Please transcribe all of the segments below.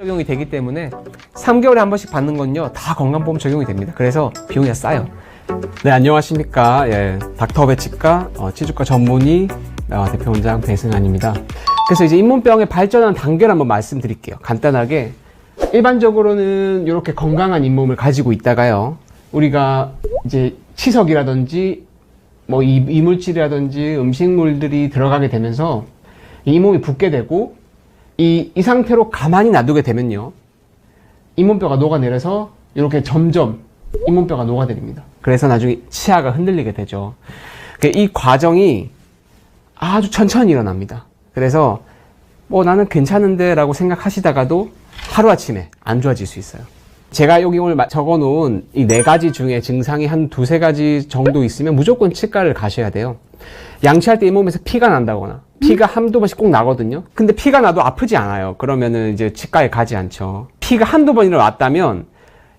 적용이 되기 때문에 3개월에 한 번씩 받는 건요 다 건강보험 적용이 됩니다. 그래서 비용이 싸요. 네, 안녕하십니까. 닥터베 치과 치주과 전문의 대표원장 배승환입니다. 그래서 이제 잇몸병의 발전한 단계를 한번 말씀드릴게요. 간단하게 일반적으로는 이렇게 건강한 잇몸을 가지고 있다가요, 우리가 이제 치석이라든지 뭐 이물질이라든지 음식물들이 들어가게 되면서 이 잇몸이 붓게 되고, 이 상태로 가만히 놔두게 되면요, 잇몸뼈가 녹아내려서 이렇게 점점 잇몸뼈가 녹아내립니다. 그래서 나중에 치아가 흔들리게 되죠. 이 과정이 아주 천천히 일어납니다. 그래서 뭐 나는 괜찮은데 라고 생각하시다가도 하루아침에 안 좋아질 수 있어요. 제가 여기 오늘 적어 놓은 이 4가지 중에 증상이 한 2-3가지 정도 있으면 무조건 치과를 가셔야 돼요. 양치할 때 잇몸에서 피가 난다거나, 피가 한두 번씩 꼭 나거든요. 근데 피가 나도 아프지 않아요. 그러면은 이제 치과에 가지 않죠. 피가 한두 번이나 왔다면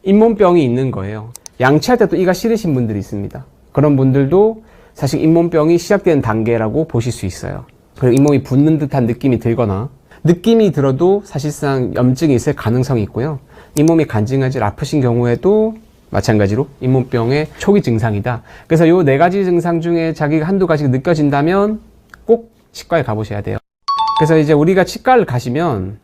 잇몸병이 있는 거예요. 양치할 때 또 이가 싫으신 분들이 있습니다. 그런 분들도 사실 잇몸병이 시작되는 단계라고 보실 수 있어요. 그리고 잇몸이 붓는 듯한 느낌이 들거나, 느낌이 들어도 사실상 염증이 있을 가능성이 있고요. 잇몸이 간질간질 아프신 경우에도 마찬가지로 잇몸병의 초기 증상이다. 그래서 요 4가지 증상 중에 자기가 한두 가지가 느껴진다면 꼭 치과에 가보셔야 돼요. 그래서 이제 우리가 치과를 가시면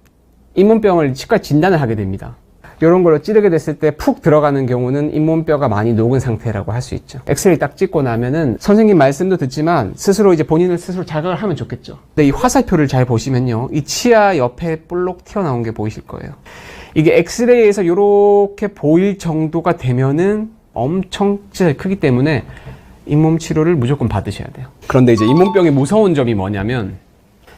잇몸병을 치과 진단을 하게 됩니다. 이런 걸로 찌르게 됐을 때 푹 들어가는 경우는 잇몸뼈가 많이 녹은 상태라고 할 수 있죠. 엑스레이 딱 찍고 나면은 선생님 말씀도 듣지만 스스로 이제 본인을 스스로 자각을 하면 좋겠죠. 근데 이 화살표를 잘 보시면요, 이 치아 옆에 볼록 튀어나온 게 보이실 거예요. 이게 엑스레이에서 이렇게 보일 정도가 되면은 엄청 진짜 크기 때문에 잇몸 치료를 무조건 받으셔야 돼요. 그런데 이제 잇몸병의 무서운 점이 뭐냐면,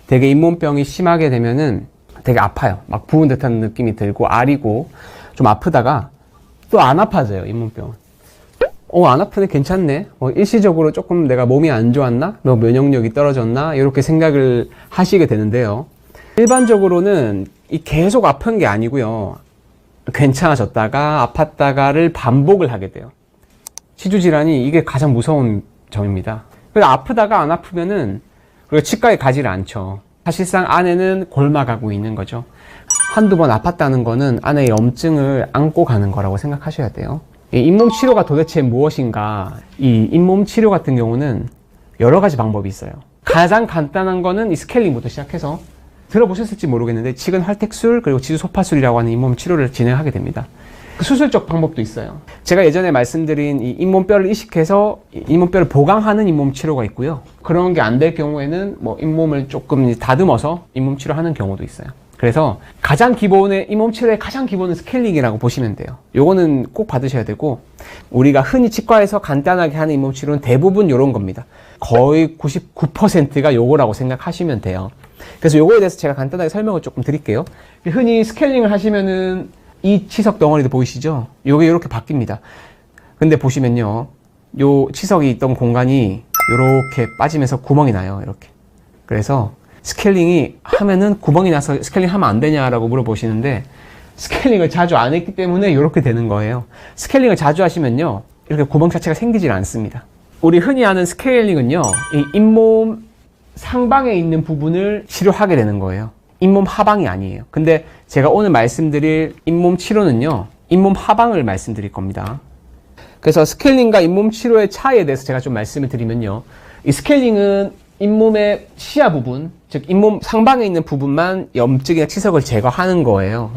되게 잇몸병이 심하게 되면은 되게 아파요. 막 부은 듯한 느낌이 들고 아리고 좀 아프다가 또 안 아파져요, 잇몸병은. 안 아프네, 괜찮네. 일시적으로 조금 내가 몸이 안 좋았나? 너 면역력이 떨어졌나? 이렇게 생각을 하시게 되는데요. 일반적으로는 이 계속 아픈 게 아니고요, 괜찮아졌다가 아팠다가를 반복을 하게 돼요. 치주질환이 이게 가장 무서운 점입니다. 그래서 아프다가 안 아프면은 우리가 치과에 가지를 않죠. 사실상 안에는 골마가고 있는 거죠. 한두 번 아팠다는 거는 안에 염증을 안고 가는 거라고 생각하셔야 돼요. 이 잇몸 치료가 도대체 무엇인가? 이 잇몸 치료 같은 경우는 여러 가지 방법이 있어요. 가장 간단한 거는 이 스케일링부터 시작해서, 들어보셨을지 모르겠는데 치근 활택술 그리고 지수 소파술이라고 하는 잇몸 치료를 진행하게 됩니다. 그 수술적 방법도 있어요. 제가 예전에 말씀드린 이 잇몸뼈를 이식해서 잇몸뼈를 보강하는 잇몸 치료가 있고요. 그런 게 안 될 경우에는 뭐 잇몸을 조금 다듬어서 잇몸 치료하는 경우도 있어요. 그래서 가장 기본의 잇몸 치료의 가장 기본은 스케일링이라고 보시면 돼요. 요거는 꼭 받으셔야 되고, 우리가 흔히 치과에서 간단하게 하는 잇몸 치료는 대부분 요런 겁니다. 거의 99%가 요거라고 생각하시면 돼요. 그래서 요거에 대해서 제가 간단하게 설명을 조금 드릴게요. 흔히 스케일링을 하시면은 이 치석 덩어리도 보이시죠? 요게 이렇게 바뀝니다. 근데 보시면요, 요 치석이 있던 공간이 이렇게 빠지면서 구멍이 나요, 이렇게. 그래서 스케일링이 하면은 구멍이 나서 스케일링 하면 안 되냐라고 물어보시는데, 스케일링을 자주 안 했기 때문에 이렇게 되는 거예요. 스케일링을 자주 하시면요, 이렇게 구멍 자체가 생기질 않습니다. 우리 흔히 하는 스케일링은요, 이 잇몸 상방에 있는 부분을 치료하게 되는 거예요. 잇몸 하방이 아니에요. 근데 제가 오늘 말씀드릴 잇몸 치료는요, 잇몸 하방을 말씀드릴 겁니다. 그래서 스케일링과 잇몸 치료의 차이에 대해서 제가 좀 말씀을 드리면요, 이 스케일링은 잇몸의 치아 부분, 즉 잇몸 상방에 있는 부분만 염증이나 치석을 제거하는 거예요.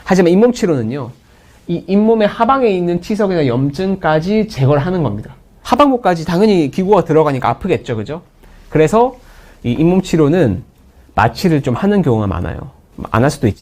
하지만 잇몸 치료는요, 이 잇몸의 하방에 있는 치석이나 염증까지 제거를 하는 겁니다. 하방부까지 당연히 기구가 들어가니까 아프겠죠, 그죠? 그래서 이 잇몸 치료는 마취를 좀 하는 경우가 많아요. 안 할 수도 있지.